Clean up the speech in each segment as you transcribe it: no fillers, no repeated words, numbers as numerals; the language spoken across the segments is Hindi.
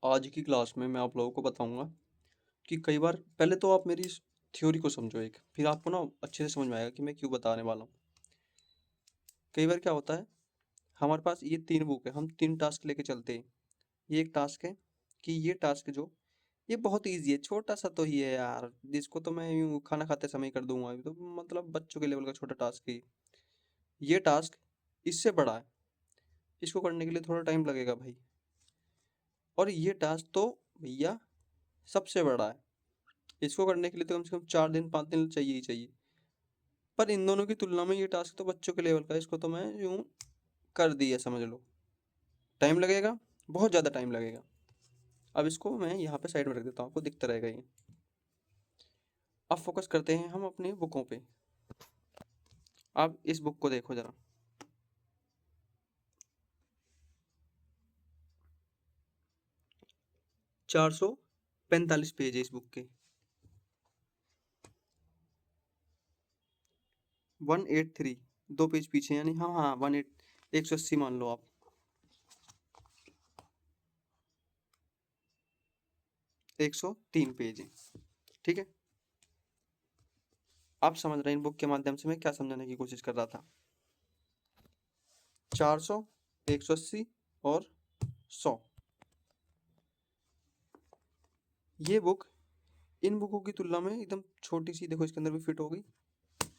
आज की क्लास में मैं आप लोगों को बताऊंगा कि कई बार पहले तो आप मेरी इस थ्योरी को समझो एक, फिर आपको ना अच्छे से समझ में आएगा कि मैं क्यों बताने वाला हूँ। कई बार क्या होता है, हमारे पास ये 3 बुक है, हम 3 टास्क लेके चलते हैं। ये एक टास्क है कि ये टास्क जो ये बहुत ईज़ी है, छोटा-सा तो ही है यार, जिसको तो मैं यूँ खाना खाते समय ही कर दूँगा, ये तो मतलब बच्चों के लेवल का छोटा टास्क है। ये टास्क इससे बड़ा है, इसको करने के लिए थोड़ा टाइम लगेगा भाई। और ये टास्क तो भैया सबसे बड़ा है, इसको करने के लिए तो कम से कम 4 दिन 5 दिन चाहिए ही चाहिए। पर इन दोनों की तुलना में ये टास्क तो बच्चों के लेवल का है, इसको तो मैं यूँ कर दिया समझ लो। टाइम लगेगा, बहुत ज़्यादा टाइम लगेगा। अब इसको मैं यहाँ पे साइड में रख देता हूँ, आपको दिखता रहेगा ये। अब फोकस करते हैं हम अपनी बुकों पे। अब इस बुक को देखो ज़रा, 445 पेज है इस बुक के। 183, 2 पेज पीछे, यानी हाँ हाँ 180 मान लो आप। 103 पेज है, ठीक है। आप समझ रहे हैं इन बुक के माध्यम से मैं क्या समझाने की कोशिश कर रहा था। 400, 180 और 100। ये बुक इन बुकों की तुलना में एकदम छोटी सी, देखो इसके अंदर भी फिट होगी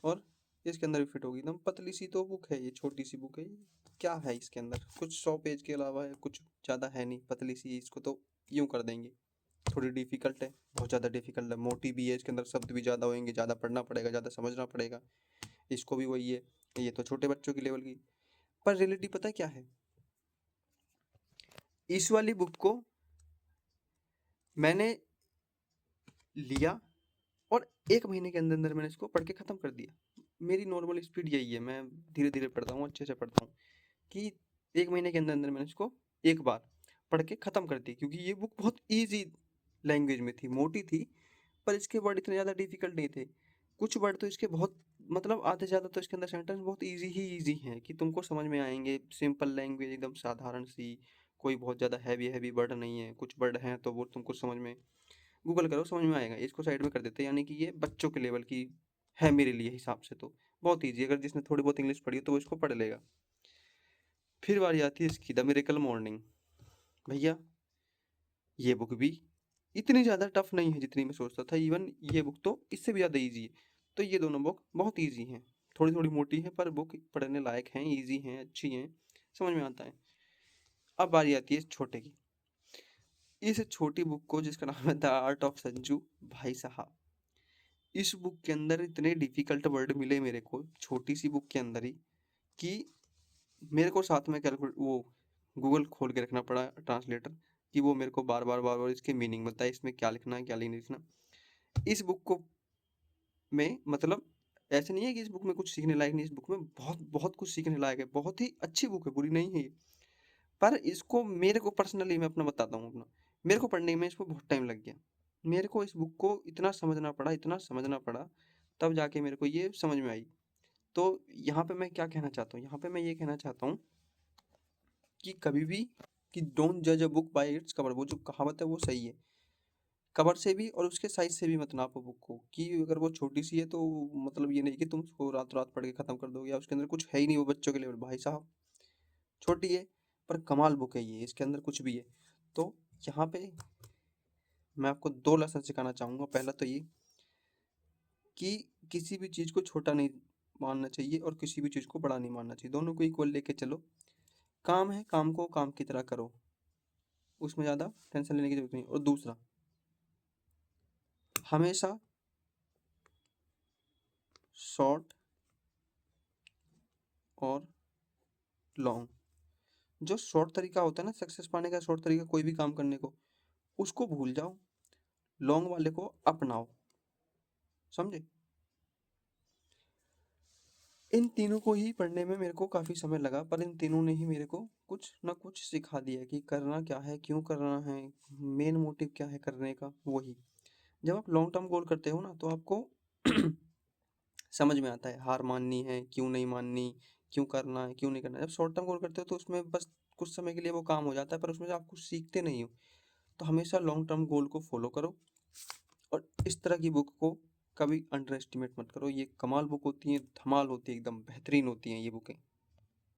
और इसके अंदर भी फिट होगी, एकदम पतली सी तो बुक है, ये छोटी सी बुक है। क्या है इसके अंदर, कुछ 100 पेज के अलावा है, कुछ ज़्यादा है नहीं, पतली सी, इसको तो यूँ कर देंगे। थोड़ी डिफिकल्ट है, बहुत ज़्यादा डिफिकल्ट है, मोटी भी है, इसके अंदर शब्द भी ज़्यादा होंगे, ज़्यादा पढ़ना पड़ेगा, ज़्यादा समझना पड़ेगा। इसको भी वही है, ये तो छोटे बच्चों की लेवल की। पर रियलिटी पता है क्या है, इस वाली बुक को मैंने लिया और 1 महीने के अंदर अंदर मैंने इसको पढ़ के ख़त्म कर दिया। मेरी नॉर्मल स्पीड यही है, मैं धीरे धीरे पढ़ता हूँ, अच्छे से पढ़ता हूँ कि 1 महीने के अंदर अंदर मैंने इसको एक बार पढ़ के ख़त्म कर दी, क्योंकि ये बुक बहुत ईजी लैंग्वेज में थी, मोटी थी, पर इसके वर्ड इतने ज़्यादा डिफिकल्ट नहीं थे। कुछ वर्ड तो इसके बहुत, मतलब आधे ज़्यादा तो इसके अंदर सेंटेंस बहुत ईजी ही ईजी हैं कि तुमको समझ में आएंगे। सिंपल लैंग्वेज एकदम साधारण सी, कोई बहुत ज़्यादा हैवी हैवी वर्ड नहीं है। कुछ वर्ड हैं तो वो तुमको समझ में, गूगल करो समझ में आएगा। इसको साइड में कर देते हैं, यानी कि ये बच्चों के लेवल की है मेरे लिए हिसाब से तो बहुत ईजी, अगर जिसने थोड़ी बहुत इंग्लिश पढ़ी हो तो वो इसको पढ़ लेगा। फिर बारी आती है इसकी, द मिरेकल मॉर्निंग। भैया ये बुक भी इतनी ज़्यादा टफ नहीं है जितनी मैं सोचता था, इवन ये बुक तो इससे भी ज़्यादा ईजी है। तो ये दोनों बुक बहुत ईजी हैं, थोड़ी थोड़ी मोटी है पर बुक पढ़ने लायक हैं, ईजी हैं, अच्छी हैं, समझ में आता है। अब बारी आती है इस छोटे की, इस छोटी बुक को जिसका नाम है द आर्ट ऑफ संजू। भाई साहब, इस बुक के अंदर इतने डिफिकल्ट वर्ड मिले मेरे को छोटी सी बुक के अंदर ही, कि मेरे को साथ में कैलकुलेट वो गूगल खोल के रखना पड़ा ट्रांसलेटर, कि वो मेरे को बार बार इसके मीनिंग बताए, इसमें क्या लिखना है क्या नहीं लिखना। इस बुक को में मतलब ऐसे नहीं है कि इस बुक में कुछ सीखने लायक नहीं, इस बुक में बहुत बहुत कुछ सीखने लायक है, बहुत ही अच्छी बुक है, बुरी नहीं है ये। पर इसको मेरे को पर्सनली, मैं अपना बताता हूँ अपना, मेरे को पढ़ने में इसको बहुत टाइम लग गया। मेरे को इस बुक को इतना समझना पड़ा, इतना समझना पड़ा, तब जाके मेरे को ये समझ में आई। तो यहाँ पे मैं क्या कहना चाहता हूँ, यहाँ पे मैं ये कहना चाहता हूँ कि कभी भी, कि डोंट जज a book by its cover, वो जो कहावत है वो सही है। कवर से भी और उसके साइज से भी मत नापो बुक को, कि अगर वो छोटी सी है तो मतलब ये नहीं कि तुम उसको रात रात पढ़ के ख़त्म कर दोगे, या उसके अंदर कुछ है ही नहीं, वो बच्चों के लेवल। भाई साहब छोटी है पर कमाल बुक है ये, इसके अंदर कुछ भी है। तो यहाँ पे मैं आपको 2 लेसन सिखाना चाहूँगा। पहला तो ये कि किसी भी चीज़ को छोटा नहीं मानना चाहिए और किसी भी चीज़ को बड़ा नहीं मानना चाहिए, दोनों को इक्वल लेके चलो। काम है, काम को काम की तरह करो, उसमें ज़्यादा टेंशन लेने की ज़रूरत नहीं। और दूसरा, हमेशा शॉर्ट और लॉन्ग, जो शॉर्ट तरीका होता है ना सक्सेस पाने का, शॉर्ट तरीका कोई भी काम करने को, उसको भूल जाओ, लॉन्ग वाले को अपनाओ। समझे? इन तीनों को ही पढ़ने में मेरे को काफ़ी समय लगा, पर इन तीनों ने ही मेरे को कुछ ना कुछ सिखा दिया कि करना क्या है, क्यों करना है, मेन मोटिव क्या है करने का। वही जब आप लॉन्ग टर्म गोल करते हो ना, तो आपको समझ में आता है हार माननी है क्यों नहीं माननी, क्यों करना है क्यों नहीं करना। जब शॉर्ट टर्म गोल करते हो तो उसमें बस कुछ समय के लिए वो काम हो जाता है, पर उसमें से आप कुछ सीखते नहीं हो। तो हमेशा लॉन्ग टर्म गोल को फॉलो करो और इस तरह की बुक को कभी अंडर एस्टिमेट मत करो। ये कमाल बुक होती हैं, धमाल होती है, एकदम बेहतरीन होती हैं ये बुकें।